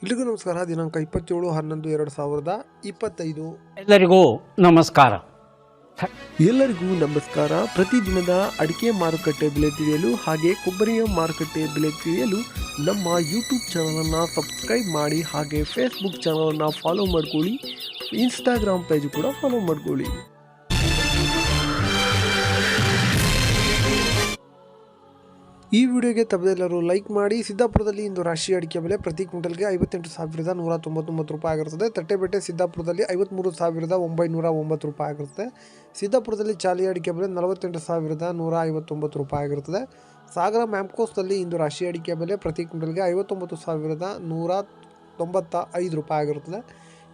ಎಲ್ಲಿಗೂ ನಮಸ್ಕಾರ. ದಿನಾಂಕ 27/11/2025. ಎಲ್ಲರಿಗೂ ನಮಸ್ಕಾರ. ಪ್ರತಿದಿನದ ಅಡಿಕೆ ಮಾರುಕಟ್ಟೆ ಬೆಲೆ ತಿಳಿಯಲು ಹಾಗೆ ಕೊಬ್ಬರಿಯ ಮಾರುಕಟ್ಟೆ ಬೆಲೆ ತಿಳಿಯಲು ನಮ್ಮ ಯೂಟ್ಯೂಬ್ ಚಾನಲನ್ನು ಸಬ್ಸ್ಕ್ರೈಬ್ ಮಾಡಿ, ಹಾಗೆ ಫೇಸ್ಬುಕ್ ಚಾನಲನ್ನು ಫಾಲೋ ಮಾಡ್ಕೊಳ್ಳಿ, ಇನ್ಸ್ಟಾಗ್ರಾಮ್ ಪೇಜ್ ಕೂಡ ಫಾಲೋ ಮಾಡ್ಕೊಳ್ಳಿ. ಈ ವಿಡಿಯೋಗೆ ತಪ್ಪದೆಲ್ಲರೂ ಲೈಕ್ ಮಾಡಿ. ಸಿದ್ದಾಪುರದಲ್ಲಿ ಇಂದು ರಾಷ್ಟ್ರೀಯ ಅಡಿಕೆ ಬೆಲೆ ಪ್ರತಿ ಕ್ವಿಂಟಲ್ಗೆ 58,199 ರೂಪಾಯಿ ಆಗಿರುತ್ತದೆ. ತಟ್ಟೆಬೆಟ್ಟೆ ಸಿದ್ದಾಪುರದಲ್ಲಿ 53,909 ರೂಪಾಯಿ ಆಗಿರುತ್ತದೆ. ಸಿದ್ದಾಪುರದಲ್ಲಿ ಚಾಲಿ ಅಡಿಕೆ ಬೆಲೆ 48,159 ರೂಪಾಯಿ ಆಗಿರುತ್ತದೆ. ಸಾಗರ ಮ್ಯಾಮ್ಕೋಸ್ನಲ್ಲಿ ಇಂದು ರಾಷ್ಟ್ರೀಯ ಅಡಿಕೆ ಬೆಲೆ ಪ್ರತಿ ಕ್ವಿಂಟಲ್ಗೆ 59,195 ರೂಪಾಯಿ ಆಗಿರುತ್ತದೆ.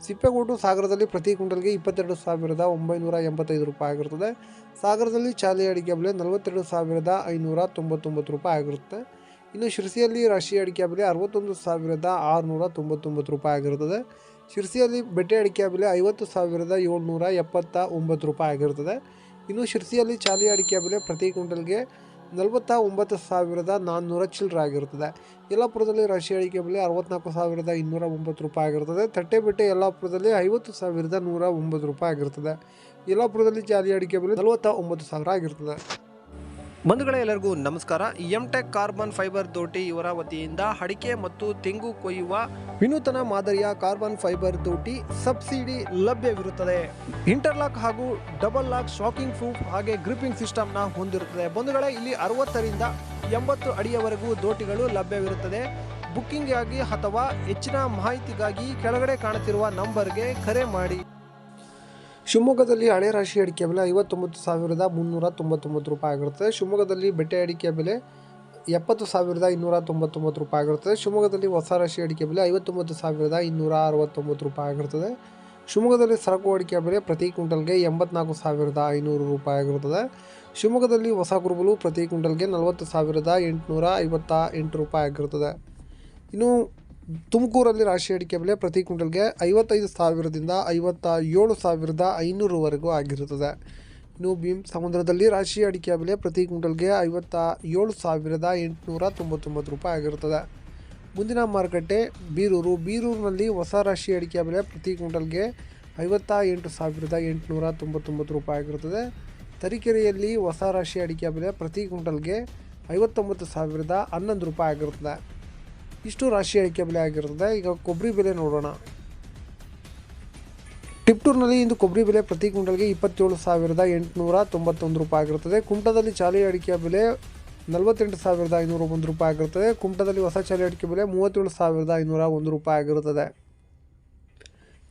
ಸಿಪ್ಪೆಗೋಟು ಸಾಗರದಲ್ಲಿ ಪ್ರತಿ ಕ್ವಿಂಟಲ್ಗೆ 22,985 ರೂಪಾಯಿ ಆಗಿರುತ್ತದೆ. ಸಾಗರದಲ್ಲಿ ಚಾಲಿ ಅಡಿಕೆ ಬೆಲೆ 42,599 ರೂಪಾಯಿ ಆಗಿರುತ್ತೆ. ಇನ್ನು ಶಿರಸಿಯಲ್ಲಿ ರಾಷ್ಟ್ರೀಯ ಅಡಿಕೆ ಬೆಲೆ 61,699 ರೂಪಾಯಿ ಆಗಿರುತ್ತದೆ. ಶಿರಸಿಯಲ್ಲಿ ಬೆಟ್ಟೆ ಅಡಿಕೆ ಬೆಲೆ 50,779 ರೂಪಾಯಿ ಆಗಿರುತ್ತದೆ. ಇನ್ನು ಶಿರಸಿಯಲ್ಲಿ ಚಾಲಿ ಅಡಿಕೆ ಬೆಲೆ ಪ್ರತಿ ಕ್ವಿಂಟಲ್ಗೆ 49,400 ಚಿಲ್ಲರೆ ಆಗಿರುತ್ತದೆ. ಯಲ್ಲಾಪುರದಲ್ಲಿ ರಾಷ್ಟ್ರೀಯ ಅಡಿಕೆ ಬೆಲೆ 64,209 ರೂಪಾಯಿ ಆಗಿರುತ್ತದೆ. ತಟ್ಟೆಬೆಟ್ಟೆ ಯಲ್ಲಾಪುರದಲ್ಲಿ 50,109 ರೂಪಾಯಿ ಆಗಿರುತ್ತದೆ. ಯಲ್ಲಾಪುರದಲ್ಲಿ ಚಾಲಿ ಅಡಿಕೆ ಬೆಲೆ 49,000 ಆಗಿರುತ್ತದೆ. ಬಂಧುಗಳೇ, ಎಲ್ಲರಿಗೂ ನಮಸ್ಕಾರ. ಎಂಟೆಕ್ ಕಾರ್ಬನ್ ಫೈಬರ್ ದೋಟಿ ಇವರ ವತಿಯಿಂದ ಅಡಿಕೆ ಮತ್ತು ತೆಂಗು ಕೊಯ್ಯುವ ವಿನೂತನ ಮಾದರಿಯ ಕಾರ್ಬನ್ ಫೈಬರ್ ದೋಟಿ ಸಬ್ಸಿಡಿ ಲಭ್ಯವಿರುತ್ತದೆ. ಇಂಟರ್ಲಾಕ್ ಹಾಗೂ ಡಬಲ್ ಲಾಕ್ ಶಾಕಿಂಗ್ ಪ್ರೂಫ್ ಹಾಗೆ ಗ್ರಿಪ್ಪಿಂಗ್ ಸಿಸ್ಟಮ್ನ ಹೊಂದಿರುತ್ತದೆ. ಬಂಧುಗಳೇ, ಇಲ್ಲಿ 60ರಿಂದ 80 ಅಡಿಯವರೆಗೂ ದೋಟಿಗಳು ಲಭ್ಯವಿರುತ್ತದೆ. ಬುಕ್ಕಿಂಗ್ಗಾಗಿ ಅಥವಾ ಹೆಚ್ಚಿನ ಮಾಹಿತಿಗಾಗಿ ಕೆಳಗಡೆ ಕಾಣುತ್ತಿರುವ ನಂಬರ್ಗೆ ಕರೆ ಮಾಡಿ. ಶಿವಮೊಗ್ಗದಲ್ಲಿ ಹಳೆ ರಾಷ್ಟ್ರೀಯ ಅಡಿಕೆ ಬೆಲೆ 59,399 ರೂಪಾಯಿ ಆಗಿರುತ್ತದೆ. ಶಿವಮೊಗ್ಗದಲ್ಲಿ ಬೆಟ್ಟೆ ಅಡಿಕೆ ಬೆಲೆ 70,299 ರೂಪಾಯಿ ಆಗಿರುತ್ತದೆ. ಶಿವಮೊಗ್ಗದಲ್ಲಿ ಹೊಸ ರಾಷ್ಟ್ರೀಯ ಅಡಿಕೆ ಬೆಲೆ 59,269 ರೂಪಾಯಿ ಆಗಿರುತ್ತದೆ. ಶಿವಮೊಗ್ಗದಲ್ಲಿ ಸರಕು ಅಡಿಕೆ ಬೆಲೆ ಪ್ರತಿ ಕ್ವಿಂಟಲ್ಗೆ 84,500 ರೂಪಾಯಿ ಆಗಿರುತ್ತದೆ. ಶಿವಮೊಗ್ಗದಲ್ಲಿ ಹೊಸ ಕುರುಬಲು ಪ್ರತಿ ಕ್ವಿಂಟಲ್ಗೆ 40,858 ರೂಪಾಯಿ ಆಗಿರುತ್ತದೆ. ಇನ್ನು ತುಮಕೂರಲ್ಲಿ ರಾಷ್ಟ್ರೀಯ ಅಡಿಕೆ ಬೆಲೆ ಪ್ರತಿ ಕ್ವಿಂಟಲ್ಗೆ 55,000ದಿಂದ 57,500ವರೆಗೂ ಆಗಿರುತ್ತದೆ. ಇನ್ನು ಭೀಮ್ ಸಮುದ್ರದಲ್ಲಿ ರಾಷ್ಟ್ರೀಯ ಅಡಿಕೆ ಬೆಲೆ ಪ್ರತಿ ಕ್ವಿಂಟಲ್ಗೆ 57,899 ರೂಪಾಯಿ ಆಗಿರುತ್ತದೆ. ಮುಂದಿನ ಮಾರುಕಟ್ಟೆ ಬೀರೂರಿನಲ್ಲಿ ಹೊಸ ರಾಷ್ಟ್ರೀಯ ಅಡಿಕೆ ಬೆಲೆ ಪ್ರತಿ ಕ್ವಿಂಟಲ್ಗೆ 58,899 ರೂಪಾಯಿ ಆಗಿರುತ್ತದೆ. ತರೀಕೆರೆಯಲ್ಲಿ ಹೊಸ ರಾಷ್ಟ್ರೀಯ ಅಡಿಕೆ ಬೆಲೆ ಪ್ರತಿ ಕ್ವಿಂಟಲ್ಗೆ 59,011 ರೂಪಾಯಿ ಆಗಿರುತ್ತದೆ. ಇಷ್ಟು ರಾಷ್ಟ್ರೀಯ ಅಡಿಕೆ ಬೆಲೆ ಆಗಿರುತ್ತದೆ. ಈಗ ಕೊಬ್ಬರಿ ಬೆಲೆ ನೋಡೋಣ. ಟಿಪ್ಟೂರಿನಲ್ಲಿ ಇಂದು ಕೊಬ್ಬರಿ ಬೆಲೆ ಪ್ರತಿ ಕ್ವಿಂಟಲ್ಗೆ 27,891 ರೂಪಾಯಿ ಆಗಿರುತ್ತದೆ. ಕುಮಟಾದಲ್ಲಿ ಚಾಲಿ ಅಡಿಕೆ ಬೆಲೆ 48,501 ರೂಪಾಯಿ ಆಗಿರುತ್ತದೆ. ಕುಮಟಾದಲ್ಲಿ ಹೊಸ ಚಾಲಿ ಅಡಿಕೆ ಬೆಲೆ 37,501 ರೂಪಾಯಿ ಆಗಿರುತ್ತದೆ.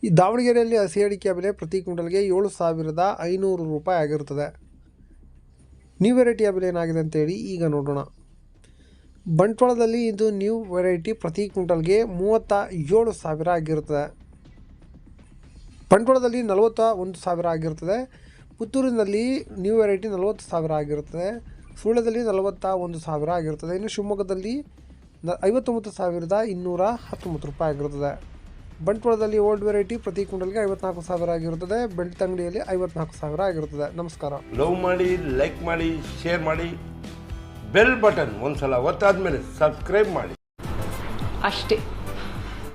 ಈ ದಾವಣಗೆರೆಯಲ್ಲಿ ಹಸಿ ಅಡಿಕೆ ಬೆಲೆ ಪ್ರತಿ ಕ್ವಿಂಟಲ್ಗೆ 7,500 ರೂಪಾಯಿ ಆಗಿರುತ್ತದೆ. ನ್ಯೂ ವೆರೈಟಿಯ ಬೆಲೆ ಏನಾಗಿದೆ ಅಂತೇಳಿ ಈಗ ನೋಡೋಣ. ಬಂಟ್ವಾಳದಲ್ಲಿ ಇದು ನ್ಯೂ ವೆರೈಟಿ ಪ್ರತಿ ಕ್ವಿಂಟಲ್ಗೆ 37,000 ಆಗಿರುತ್ತದೆ. ಬಂಟ್ವಾಳದಲ್ಲಿ 41,000 ಆಗಿರುತ್ತದೆ. ಪುತ್ತೂರಿನಲ್ಲಿ ನ್ಯೂ ವೆರೈಟಿ 40,000 ಆಗಿರುತ್ತದೆ. ಸುಳ್ಯದಲ್ಲಿ 41,000 ಆಗಿರುತ್ತದೆ. ಇನ್ನು ಶಿವಮೊಗ್ಗದಲ್ಲಿ 59,219 ರೂಪಾಯಿ ಆಗಿರುತ್ತದೆ. ಬಂಟ್ವಾಳದಲ್ಲಿ ಓಲ್ಡ್ ವೆರೈಟಿ ಪ್ರತಿ ಕ್ವಿಂಟಲ್ಗೆ 54,000 ಆಗಿರುತ್ತದೆ. ಬೆಳ್ತಂಗಡಿಯಲ್ಲಿ 54,000 ಆಗಿರುತ್ತದೆ. ನಮಸ್ಕಾರ. ಲವ್ ಮಾಡಿ, ಲೈಕ್ ಮಾಡಿ, ಶೇರ್ ಮಾಡಿ, ಬೆಲ್ ಬಟನ್ ಒಂದ್ಸಲ ಒತ್ತಾದ್ಮೇಲೆ ಸಬ್ಸ್ಕ್ರೈಬ್ ಮಾಡಿ ಅಷ್ಟೇ.